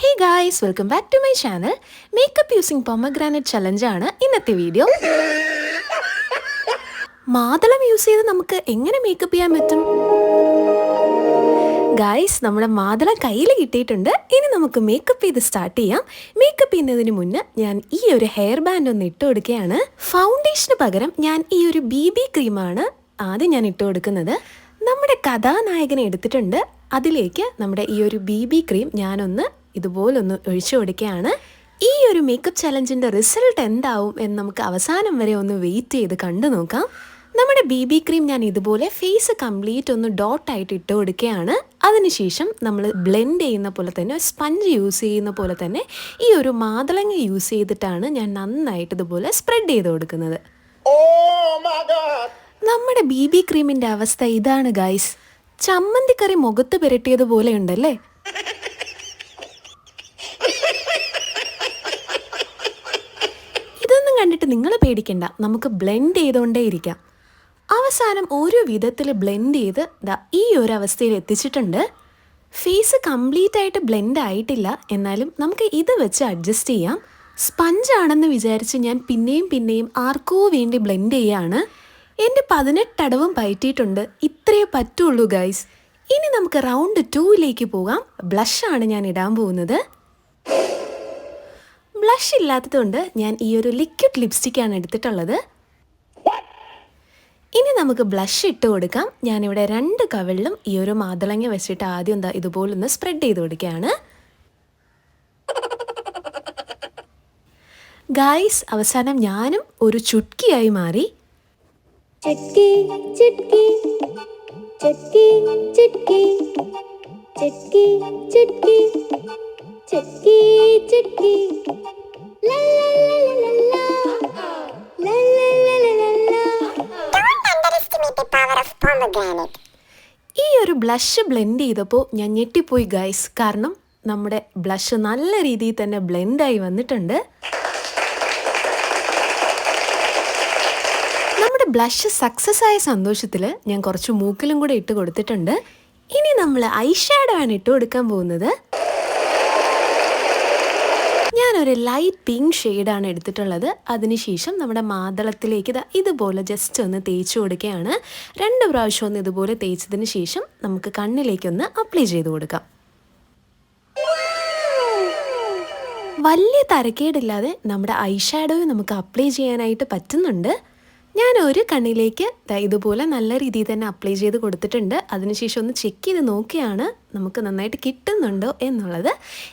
Hey guys, welcome back to my channel. Makeup using pomegranate challenge ആണ് ഇന്നത്തെ video. മാതളം use ചെയ്ത് നമുക്ക് എങ്ങനെ മേക്കപ്പ് ചെയ്യാൻ പറ്റും? ഗൈസ്, നമ്മുടെ മാതളം കയ്യിൽ കിട്ടിയിട്ടുണ്ട്. ഇനി നമുക്ക് മേക്കപ്പ് ചെയ്ത് സ്റ്റാർട്ട് ചെയ്യാം. മേക്കപ്പ് ചെയ്യുന്നതിന് മുന്നേ ഞാൻ ഈ ഒരു ഹെയർ ബാൻഡ് ഒന്ന് ഇട്ട് കൊടുക്കുകയാണ്. ഫൗണ്ടേഷന് പകരം ഞാൻ ഈ ഒരു BB ക്രീമാണ് ആദ്യം ഞാൻ ഇട്ട് കൊടുക്കുന്നത്. നമ്മുടെ കഥാനായകനെ എടുത്തിട്ടുണ്ട്. അതിലേക്ക് നമ്മുടെ ഈ ഒരു BB ക്രീം ഞാനൊന്ന് ഇതുപോലൊന്ന് ഒഴിച്ചു കൊടുക്കുകയാണ്. ഈ ഒരു മേക്കപ്പ് ചലഞ്ചിൻ്റെ റിസൾട്ട് എന്താവും എന്ന് നമുക്ക് അവസാനം വരെ ഒന്ന് വെയിറ്റ് ചെയ്ത് കണ്ടു നോക്കാം. നമ്മുടെ BB ക്രീം ഞാൻ ഇതുപോലെ ഫേസ് കംപ്ലീറ്റ് ഒന്ന് ഡോട്ടായിട്ട് ഇട്ട് കൊടുക്കുകയാണ്. അതിനുശേഷം നമ്മൾ ബ്ലെൻഡ് ചെയ്യുന്ന പോലെ തന്നെ സ്പഞ്ച് യൂസ് ചെയ്യുന്ന പോലെ തന്നെ ഈ ഒരു മാതളങ്ങ യൂസ് ചെയ്തിട്ടാണ് ഞാൻ നന്നായിട്ട് ഇതുപോലെ സ്പ്രെഡ് ചെയ്ത് കൊടുക്കുന്നത്. നമ്മുടെ BB ക്രീമിൻ്റെ അവസ്ഥ ഇതാണ് ഗൈസ്. ചമ്മന്തിക്കറി മുഖത്ത് പുരട്ടിയതുപോലെ ഉണ്ടല്ലേ? ഇതൊന്നും കണ്ടിട്ട് നിങ്ങൾ പേടിക്കണ്ട, നമുക്ക് ബ്ലെൻഡ് ചെയ്തുകൊണ്ടേ ഇരിക്കാം. അവസാനം ഓരോ വിധത്തിൽ ബ്ലെൻഡ് ചെയ്ത് ഈ ഒരു അവസ്ഥയിൽ എത്തിച്ചിട്ടുണ്ട്. ഫേസ് കംപ്ലീറ്റ് ആയിട്ട് ബ്ലെൻഡ് ആയിട്ടില്ല, എന്നാലും നമുക്ക് ഇത് വെച്ച് അഡ്ജസ്റ്റ് ചെയ്യാം. സ്പഞ്ച് ആണെന്ന് വിചാരിച്ച് ഞാൻ പിന്നെയും ആർക്കോ വേണ്ടി ബ്ലെൻഡ് ചെയ്യാണ്. എൻ്റെ 18 അടവും പയറ്റിയിട്ടുണ്ട്. ഇത്രയേ പറ്റുള്ളൂ ഗൈസ്. ഇനി നമുക്ക് റൗണ്ട് 2ലേക്ക് പോകാം. ബ്ലഷാണ് ഞാൻ ഇടാൻ പോകുന്നത്. ബ്ലഷ് ഇല്ലാത്തതുകൊണ്ട് ഞാൻ ഈ ഒരു ലിക്വിഡ് ലിപ്സ്റ്റിക്കാണ് എടുത്തിട്ടുള്ളത്. ഇനി നമുക്ക് ബ്ലഷ് ഇട്ട് കൊടുക്കാം. ഞാനിവിടെ 2 കവിളിലും ഈ ഒരു മാതളങ്ങ വെച്ചിട്ട് ആദ്യം ഇതുപോലൊന്ന് സ്പ്രെഡ് ചെയ്ത് കൊടുക്കുകയാണ്. ഗൈസ്, അവസാനം ഞാനും ഒരു ചുട്കിയായി മാറി. चुटकी चुटकी चुटकी चुटकी चुटकी चुटकी चुटकी चुटकी ला ला ला ला ला ला ला ला. Don't underestimate the power of pomegranate. ഈ ഒരു ബ്ലഷ് ബ്ലെൻഡ് ചെയ്തപ്പോൾ ഞാൻ ഞെട്ടിപ്പോയി ഗൈസ്. കാരണം നമ്മുടെ ബ്ലഷ് നല്ല രീതിയിൽ തന്നെ ബ്ലെൻഡായി വന്നിട്ടുണ്ട്. ബ്ലഷ് സക്സസ് ആയ സന്തോഷത്തിൽ ഞാൻ കുറച്ച് മൂക്കിലും കൂടെ ഇട്ട് കൊടുത്തിട്ടുണ്ട്. ഇനി നമ്മൾ ഐ ഷാഡോ ആണ് ഇട്ട് കൊടുക്കാൻ പോകുന്നത്. ഞാനൊരു ലൈറ്റ് പിങ്ക് ഷെയ്ഡാണ് എടുത്തിട്ടുള്ളത്. അതിനുശേഷം നമ്മുടെ മാതളത്തിലേക്ക് ഇതുപോലെ ജസ്റ്റ് ഒന്ന് തേച്ച് കൊടുക്കുകയാണ്. 2 പ്രാവശ്യം ഒന്ന് ഇതുപോലെ തേച്ചതിന് ശേഷം നമുക്ക് കണ്ണിലേക്കൊന്ന് അപ്ലൈ ചെയ്ത് കൊടുക്കാം. വലിയ തരക്കേടില്ലാതെ നമ്മുടെ ഐ ഷാഡോയും നമുക്ക് അപ്ലൈ ചെയ്യാനായിട്ട് പറ്റുന്നുണ്ട്. ഞാൻ ഒരു കണ്ണിലേക്ക് ഇതുപോലെ നല്ല രീതിയിൽ തന്നെ അപ്ലൈ ചെയ്ത് കൊടുത്തിട്ടുണ്ട്. അതിനുശേഷം ഒന്ന് ചെക്ക് ചെയ്ത് നോക്കിയാണ് നമുക്ക് നന്നായിട്ട് കിട്ടുന്നുണ്ടോ എന്നുള്ളത്.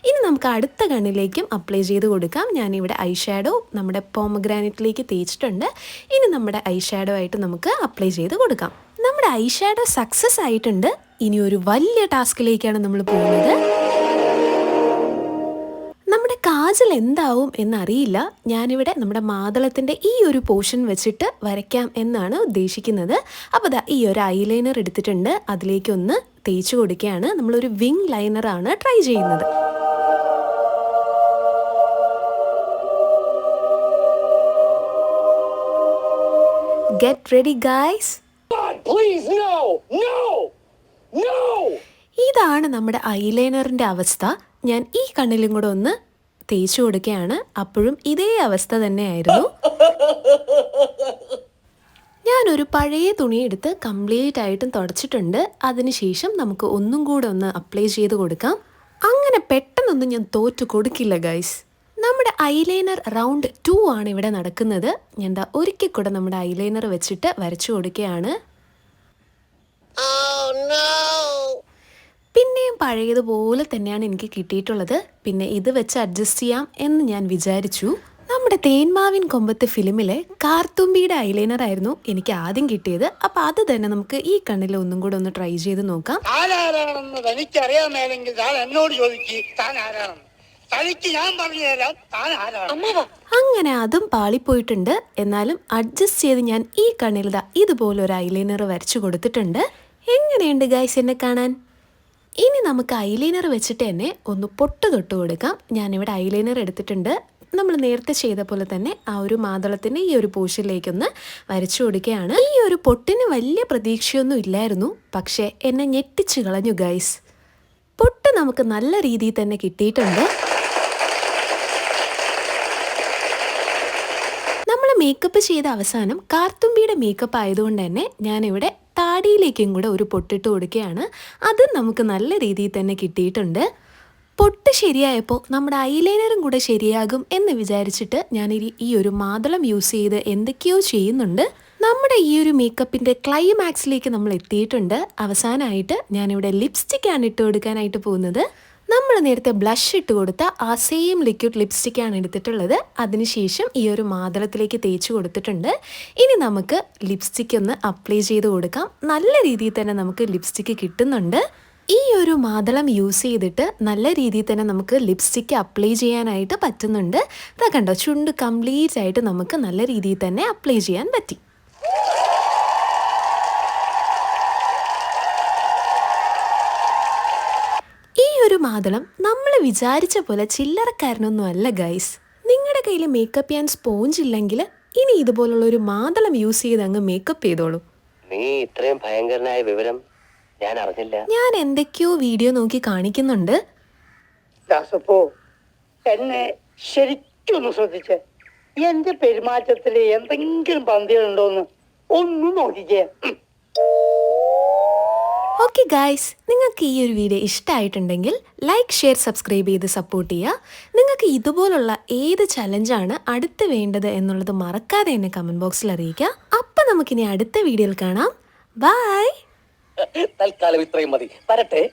ഇനി നമുക്ക് അടുത്ത കണ്ണിലേക്കും അപ്ലൈ ചെയ്ത് കൊടുക്കാം. ഞാനിവിടെ ഐ ഷാഡോ നമ്മുടെ പോമഗ്രാനൈറ്റിലേക്ക് തേച്ചിട്ടുണ്ട്. ഇനി നമ്മുടെ ഐ ഷാഡോ ആയിട്ട് നമുക്ക് അപ്ലൈ ചെയ്ത് കൊടുക്കാം. നമ്മുടെ ഐ ഷാഡോ സക്സസ് ആയിട്ടുണ്ട്. ഇനി ഒരു വലിയ ടാസ്കിലേക്കാണ് നമ്മൾ പോകുന്നത്. നമ്മുടെ കാജൽ എന്താവും എന്നറിയില്ല. ഞാനിവിടെ നമ്മുടെ മാതളത്തിൻ്റെ ഈ ഒരു പോർഷൻ വെച്ചിട്ട് വരയ്ക്കാം എന്നാണ് ഉദ്ദേശിക്കുന്നത്. അപ്പോൾ ഈ ഒരു ഐലൈനർ എടുത്തിട്ടുണ്ട്. അതിലേക്കൊന്ന് തേച്ച് കൊടുക്കുകയാണ്. നമ്മളൊരു വിങ് ലൈനറാണ് ട്രൈ ചെയ്യുന്നത്. Get ready guys. ഇതാണ് നമ്മുടെ ഐലൈനറിൻ്റെ അവസ്ഥ. ഞാൻ ഈ കണ്ണിലും കൂടെ ഒന്ന് തേച്ചു കൊടുക്കുകയാണ്. അപ്പോഴും ഇതേ അവസ്ഥ തന്നെയായിരുന്നു. ഞാനൊരു പഴയ തുണി എടുത്ത് കംപ്ലീറ്റ് ആയിട്ടും തുടച്ചിട്ടുണ്ട്. അതിനുശേഷം നമുക്ക് ഒന്നും കൂടെ ഒന്ന് അപ്ലൈ ചെയ്ത് കൊടുക്കാം. അങ്ങനെ പെട്ടെന്നൊന്നും ഞാൻ തോറ്റു കൊടുക്കില്ല ഗൈസ്. നമ്മുടെ ഐലൈനർ റൗണ്ട് 2 ആണ് ഇവിടെ നടക്കുന്നത്. ഞാൻ ഒരിക്കൽ കൂടെ നമ്മുടെ ഐലൈനർ വെച്ചിട്ട് വരച്ചു കൊടുക്കുകയാണ്. പിന്നെയും പഴയതുപോലെ തന്നെയാണ് എനിക്ക് കിട്ടിയിട്ടുള്ളത്. പിന്നെ ഇത് വെച്ച് അഡ്ജസ്റ്റ് ചെയ്യാം എന്ന് ഞാൻ വിചാരിച്ചു. നമ്മുടെ തേന്മാവിൻ കൊമ്പത്ത് ഫിലിമിലെ കാർത്തുമ്പിയുടെ ഐലൈനർ ആയിരുന്നു എനിക്ക് ആദ്യം കിട്ടിയത്. അപ്പം അത് തന്നെ നമുക്ക് ഈ കണ്ണിൽ ഒന്നും കൂടെ ഒന്ന് ട്രൈ ചെയ്ത് നോക്കാം. അങ്ങനെ അതും പാളിപ്പോയിട്ടുണ്ട്. എന്നാലും അഡ്ജസ്റ്റ് ചെയ്ത് ഞാൻ ഈ കണ്ണിൽ ഇതുപോലെ ഒരു ഐലൈനർ വരച്ചു കൊടുത്തിട്ടുണ്ട്. എങ്ങനെയുണ്ട് ഗൈസ് എന്നെ കാണാൻ? ഇനി നമുക്ക് ഐലൈനർ വെച്ചിട്ട് തന്നെ ഒന്ന് പൊട്ട് തൊട്ട് കൊടുക്കാം. ഞാനിവിടെ ഐലൈനർ എടുത്തിട്ടുണ്ട്. നമ്മൾ നേരത്തെ ചെയ്ത പോലെ തന്നെ ആ ഒരു മാതളത്തിൻ്റെ ഈ ഒരു പോർഷനിലേക്കൊന്ന് വരച്ചു കൊടുക്കുകയാണ്. ഈ ഒരു പൊട്ടിന് വലിയ പ്രതീക്ഷയൊന്നും ഇല്ലായിരുന്നു, പക്ഷേ എന്നെ ഞെട്ടിച്ചു കളഞ്ഞു ഗൈസ്. പൊട്ട് നമുക്ക് നല്ല രീതിയിൽ തന്നെ കിട്ടിയിട്ടുണ്ട്. നമ്മൾ മേക്കപ്പ് ചെയ്ത അവസാനം കാർത്തുമ്പിയുടെ മേക്കപ്പ് ആയതുകൊണ്ട് തന്നെ ഞാനിവിടെ താടിയിലേക്കും കൂടെ ഒരു പൊട്ടിട്ട് കൊടുക്കുകയാണ്. അത് നമുക്ക് നല്ല രീതിയിൽ തന്നെ കിട്ടിയിട്ടുണ്ട്. പൊട്ട് ശരിയായപ്പോൾ നമ്മുടെ ഐലൈനറും കൂടെ ശരിയാകും എന്ന് വിചാരിച്ചിട്ട് ഞാനിനി ഈ ഒരു മാതളം യൂസ് ചെയ്ത് എന്തൊക്കെയോ ചെയ്യുന്നുണ്ട്. നമ്മുടെ ഈ ഒരു മേക്കപ്പിൻ്റെ ക്ലൈമാക്സിലേക്ക് നമ്മൾ എത്തിയിട്ടുണ്ട്. അവസാനമായിട്ട് ഞാനിവിടെ ലിപ്സ്റ്റിക്കാണ് ഇട്ട് കൊടുക്കാനായിട്ട് പോകുന്നത്. നമ്മൾ നേരത്തെ ബ്ലഷ് ഇട്ട് കൊടുത്ത ആ സെയിം ലിക്വിഡ് ലിപ്സ്റ്റിക്കാണ് എടുത്തിട്ടുള്ളത്. അതിനുശേഷം ഈ ഒരു മാതളത്തിലേക്ക് തേച്ച് കൊടുത്തിട്ടുണ്ട്. ഇനി നമുക്ക് ലിപ്സ്റ്റിക്ക് ഒന്ന് അപ്ലൈ ചെയ്ത് കൊടുക്കാം. നല്ല രീതിയിൽ തന്നെ നമുക്ക് ലിപ്സ്റ്റിക്ക് കിട്ടുന്നുണ്ട്. ഈ ഒരു മാതളം യൂസ് ചെയ്തിട്ട് നല്ല രീതിയിൽ തന്നെ നമുക്ക് ലിപ്സ്റ്റിക്ക് അപ്ലൈ ചെയ്യാനായിട്ട് പറ്റുന്നുണ്ട്. അതാ കണ്ടോ, ചുണ്ട് കംപ്ലീറ്റ് ആയിട്ട് നമുക്ക് നല്ല രീതിയിൽ തന്നെ അപ്ലൈ ചെയ്യാൻ പറ്റി. ഈ ഒരു മാതളം നമ്മൾ വിചാരിച്ച പോലെ ചില്ലറക്കാരനൊന്നും അല്ല ഗൈസ്. നിങ്ങളുടെ കയ്യിൽ മേക്കപ്പ് ചെയ്യാൻ സ്പോഞ്ച് ഇല്ലെങ്കിൽ ഇനി ഇതുപോലുള്ള ഒരു മാതളം യൂസ് ചെയ്ത് അങ്ങ് മേക്കപ്പ് ചെയ്തോളൂ. നീ ഇത്രയും ഭയങ്കരനായ വിവരം ഞാൻ അറിഞ്ഞില്ല. ഞാൻ എന്തൊക്കെയോ വീഡിയോ നോക്കി കാണിക്കുന്നുണ്ട്. ദാസപ്പോ എന്നെ ശരിക്കൊന്ന് ശ്രദ്ധിച്ചേ. എന്റെ പെരുമാറ്റത്തില് എന്തെങ്കിലും പന്തികളുണ്ടോന്ന് ഒന്ന് നോക്കിക്കേ. ഓക്കെ ഗൈസ്, നിങ്ങൾക്ക് ഈ ഒരു വീഡിയോ ഇഷ്ടമായിട്ടുണ്ടെങ്കിൽ ലൈക്ക്, ഷെയർ, സബ്സ്ക്രൈബ് ചെയ്ത് സപ്പോർട്ട് ചെയ്യുക. നിങ്ങൾക്ക് ഇതുപോലുള്ള ഏത് ചലഞ്ചാണ് അടുത്ത് വേണ്ടത് എന്നുള്ളത് മറക്കാതെ എന്നെ കമൻറ്റ് ബോക്സിൽ അറിയിക്കുക. അപ്പം നമുക്കിനി അടുത്ത വീഡിയോയിൽ കാണാം. ബൈ. തൽക്കാലം ഇത്രയും മതി. വരട്ടെ.